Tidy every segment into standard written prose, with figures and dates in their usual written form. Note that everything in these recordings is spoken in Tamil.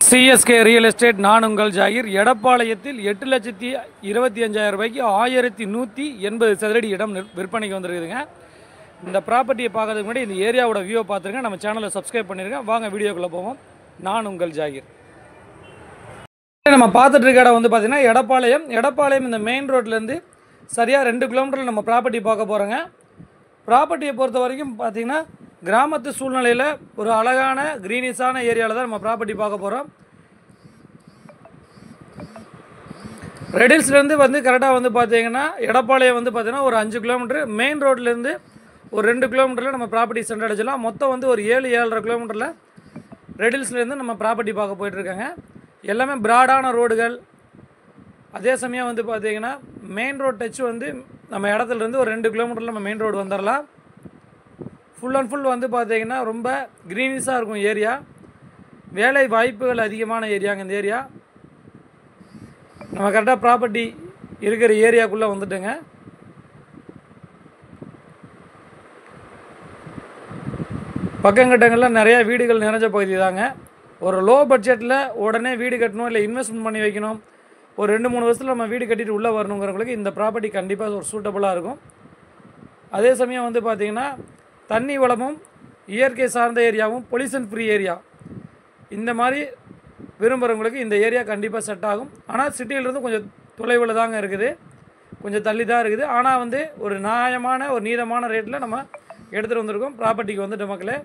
சிஎஸ்கே ரியல் எஸ்டேட் நான் உங்கள் ஜாகிர். எடப்பாளையத்தில் 8,25,000 ரூபாய்க்கு 1180 சதுரடி இடம் விற்பனைக்கு வந்துருக்குதுங்க. இந்த ப்ராப்பர்ட்டியை பார்க்கறதுக்கு முன்னாடி இந்த ஏரியாவோட வியூவை பார்த்துருங்க. நம்ம சேனலை சப்ஸ்கிரைப் பண்ணிருங்க. வாங்க வீடியோக்குள்ளே போவோம். நான் உங்கள் ஜாகிர். நம்ம பார்த்துட்டு இருக்க இடம் வந்து பார்த்திங்கன்னா எடப்பாளையம் இந்த மெயின் ரோட்லேருந்து சரியாக 2 கிலோமீட்டரில் நம்ம ப்ராப்பர்ட்டி பார்க்க போகிறோங்க. ப்ராப்பர்ட்டியை பொறுத்த வரைக்கும் பார்த்திங்கன்னா கிராமத்து சூழ்நிலையில் ஒரு அழகான க்ரீனிஷான ஏரியாவில் தான் நம்ம ப்ராப்பர்ட்டி பார்க்க போகிறோம். ரெடில்ஸ்லேருந்து வந்து கரெக்டாக வந்து பார்த்திங்கன்னா எடப்பாளையம் வந்து பார்த்திங்கன்னா ஒரு 5 கிலோமீட்டர், மெயின் ரோட்லேருந்து ஒரு 2 கிலோமீட்டரில் நம்ம ப்ராப்பர்ட்டி சென்றடைச்சலாம். மொத்தம் வந்து ஒரு 7-7.5 கிலோமீட்டரில் ரெடில்ஸ்லேருந்து நம்ம ப்ராப்பர்ட்டி பார்க்க போயிட்டுருக்காங்க. எல்லாமே ப்ராடான ரோடுகள். அதே சமயம் வந்து பார்த்திங்கன்னா மெயின் ரோட் டச் வந்து நம்ம இடத்துலேருந்து ஒரு 2 கிலோமீட்டரில் நம்ம மெயின் ரோடு வந்துடலாம். ஃபுல் அண்ட் ஃபுல் வந்து பார்த்திங்கன்னா ரொம்ப க்ரீனிஷாக இருக்கும் ஏரியா. வேலை வாய்ப்புகள் அதிகமான ஏரியாங்க இந்த ஏரியா. நம்ம கரெக்டாக ப்ராப்பர்ட்டி இருக்கிற ஏரியாக்குள்ளே வந்துட்டுங்க. பக்கங்கட்டங்களில் நிறையா வீடுகள் நிறைஞ்ச பகுதி தாங்க. ஒரு லோ பட்ஜெட்டில் உடனே வீடு கட்டணும், இல்லை இன்வெஸ்ட்மெண்ட் பண்ணி வைக்கணும், ஒரு 2-3 வருஷத்தில் நம்ம வீடு கட்டிட்டு உள்ளே வரணுங்கிறவங்களுக்கு இந்த ப்ராப்பர்ட்டி கண்டிப்பாக ஒரு சூட்டபுளாக இருக்கும். அதே சமயம் வந்து பார்த்திங்கன்னா தண்ணி வளமும் இயற்கை சார்ந்த ஏரியாவும் பொல்யூஷன் ஃப்ரீ ஏரியா, இந்த மாதிரி விரும்புகிறவங்களுக்கு இந்த ஏரியா கண்டிப்பாக செட் ஆகும். ஆனால் சிட்டியிலிருந்து கொஞ்சம் தொலைவில் தாங்க இருக்குது, கொஞ்சம் தள்ளி தான் இருக்குது. ஆனால் வந்து ஒரு நியாயமான ஒரு நீதமான ரேட்டில் நம்ம எடுத்துகிட்டு வந்திருக்கோம். ப்ராப்பர்ட்டிக்கு வந்துட்டு மக்களே,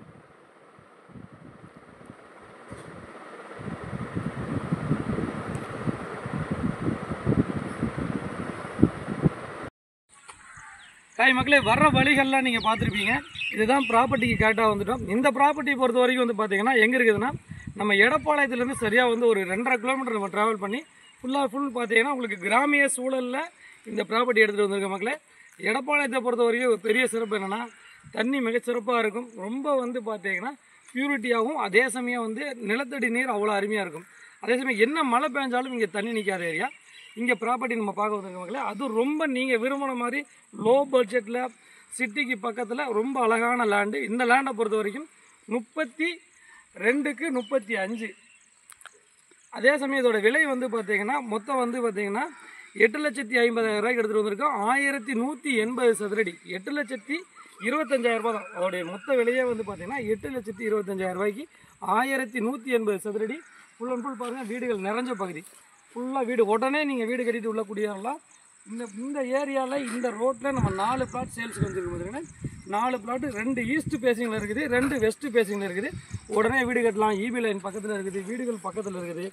மக்களே வர்ற வழிகள்லாம் நீங்கள் பார்த்துருப்பீங்க. இதுதான் ப்ராப்பர்ட்டிக்கு கரெக்டாக வந்துட்டோம். இந்த ப்ராப்பர்ட்டியை பொறுத்த வரைக்கும் வந்து பார்த்திங்கன்னா எங்கே இருக்குதுன்னா நம்ம எடப்பாளையத்துலேருந்து சரியாக வந்து ஒரு 2.5 கிலோமீட்டர் நம்ம ட்ராவல் பண்ணி ஃபுல் பார்த்திங்கன்னா உங்களுக்கு கிராமிய சூழலில் இந்த ப்ராப்பர்ட்டி எடுத்துகிட்டு வந்திருக்க மக்களே. எடப்பாளையத்தை பொறுத்த வரைக்கும் பெரிய சிறப்பு என்னென்னா தண்ணி மிகச்சிறப்பாக இருக்கும். ரொம்ப வந்து பார்த்திங்கன்னா பியூரிட்டியாகவும், அதே சமயம் வந்து நிலத்தடி நீர் அவ்வளோ அருமையாக இருக்கும். அதே சமயம் என்ன மழை பெஞ்சாலும் இங்கே தண்ணி நிற்காத ஏரியா. இங்கே ப்ராப்பர்ட்டி நம்ம பார்க்க வந்திருக்க மக்களே, அதுவும் ரொம்ப நீங்கள் விரும்பின மாதிரி லோ பட்ஜெட்டில் சிட்டிக்கு பக்கத்தில் ரொம்ப அழகான லேண்டு. இந்த லேண்டை பொறுத்த வரைக்கும் 32க்கு 35. அதே சமயம் இதோட விலை வந்து பார்த்திங்கன்னா மொத்தம் வந்து பார்த்திங்கன்னா 8,50,000 ரூபாய்க்கு எடுத்துகிட்டு வந்திருக்கோம். 1180 சதுரடி, 8,25,000 ரூபா தான் அதோடைய மொத்த விலையே வந்து பார்த்திங்கன்னா 8,25,000 ரூபாய்க்கு 1180 சதுரடி. ஃபுல் அண்ட் ஃபுல் பாருங்கள், வீடுகள் நிறைஞ்ச பகுதி, ஃபுல்லாக வீடு. உடனே நீங்கள் வீடு கட்டிட்டு உள்ள கூடியலாம். இந்த ஏரியாவில் இந்த ரோட்டில் நம்ம 4 பிளாட் சேல்ஸுக்கு வந்துருக்கு. பார்த்தீங்கன்னா 4 பிளாட்டு 2 ஈஸ்ட் பேசிங்கில் இருக்குது, 2 வெஸ்ட் பேசிங்கில் இருக்குது. உடனே வீடு கட்டலாம். ஈபி லைன் பக்கத்தில் இருக்குது, வீடுகள் பக்கத்தில் இருக்குது.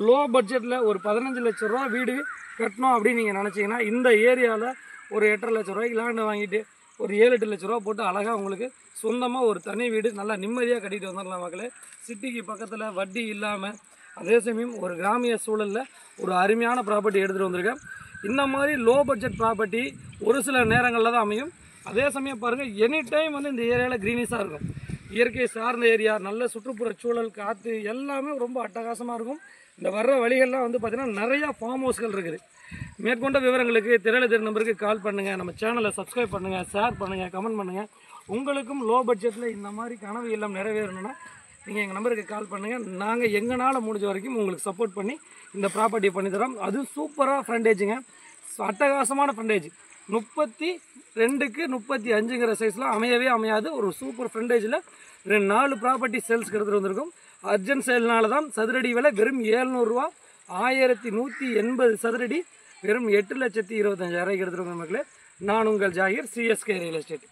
லோ பட்ஜெட்டில் ஒரு 15 லட்ச ரூபா வீடு கட்டணும் அப்படின்னு நீங்கள் நினச்சிங்கன்னா இந்த ஏரியாவில் ஒரு 8.5 லட்ச ரூபாய்க்கு லேண்டு வாங்கிட்டு ஒரு 7-8 லட்ச ரூபா போட்டு அழகாக உங்களுக்கு சொந்தமாக ஒரு தனி வீடு நல்லா நிம்மதியாக கட்டிட்டு வந்துடலாம் மக்களே. சிட்டிக்கு பக்கத்தில் வட்டி இல்லாமல், அதே சமயம் ஒரு கிராமிய சூழலில் ஒரு அருமையான ப்ராப்பர்ட்டி எடுத்துகிட்டு வந்திருக்கேன். இந்த மாதிரி லோ பட்ஜெட் ப்ராப்பர்ட்டி ஒரு சில நேரங்களில் தான் அமையும். அதே சமயம் பாருங்கள், எனி டைம் வந்து இந்த ஏரியாவில் க்ரீனிஷாக இருக்கும். இயற்கை சார்ந்த ஏரியா, நல்ல சுற்றுப்புற சூழல், காற்று எல்லாமே ரொம்ப அட்டகாசமாக இருக்கும். இந்த வர்ற வழிகள்லாம் வந்து பார்த்திங்கன்னா நிறையா ஃபார்ம் ஹவுஸ்கள் இருக்குது. மேற்கொண்ட விவரங்களுக்கு திரையில நம்பருக்கு கால் பண்ணுங்கள். நம்ம சேனலை சப்ஸ்கிரைப் பண்ணுங்கள், ஷேர் பண்ணுங்கள், கமெண்ட் பண்ணுங்கள். உங்களுக்கும் லோ பட்ஜெட்டில் இந்த மாதிரி கனவு எல்லாம் நிறைவேறணும்னா நீங்கள் எங்கள் நம்பருக்கு கால் பண்ணுங்கள். நாங்கள் எங்களால் முடிஞ்ச வரைக்கும் உங்களுக்கு சப்போர்ட் பண்ணி இந்த ப்ராப்பர்ட்டி பண்ணித்தரோம். அதுவும் சூப்பராக ஃப்ரண்டேஜுங்க, அட்டகாசமான ஃப்ரண்டேஜ். 32க்கு 35ங்கிற சைஸில் அமையவே அமையாது. ஒரு சூப்பர் ஃப்ரண்டேஜில் 4 ப்ராப்பர்ட்டி சேல்ஸ்க்கு எடுத்துகிட்டு வந்திருக்கோம். அர்ஜென்ட் சேல்னால தான் சதுரடி விலை வெறும் 700 ரூபா, 1180 சதுரடி, வெறும் 8,25,000 ரூபாய்க்கு எடுத்துகிட்டு வந்த மக்களே. நான் உங்கள் ஜாகிர், சிஎஸ்கே ரியல் எஸ்டேட்.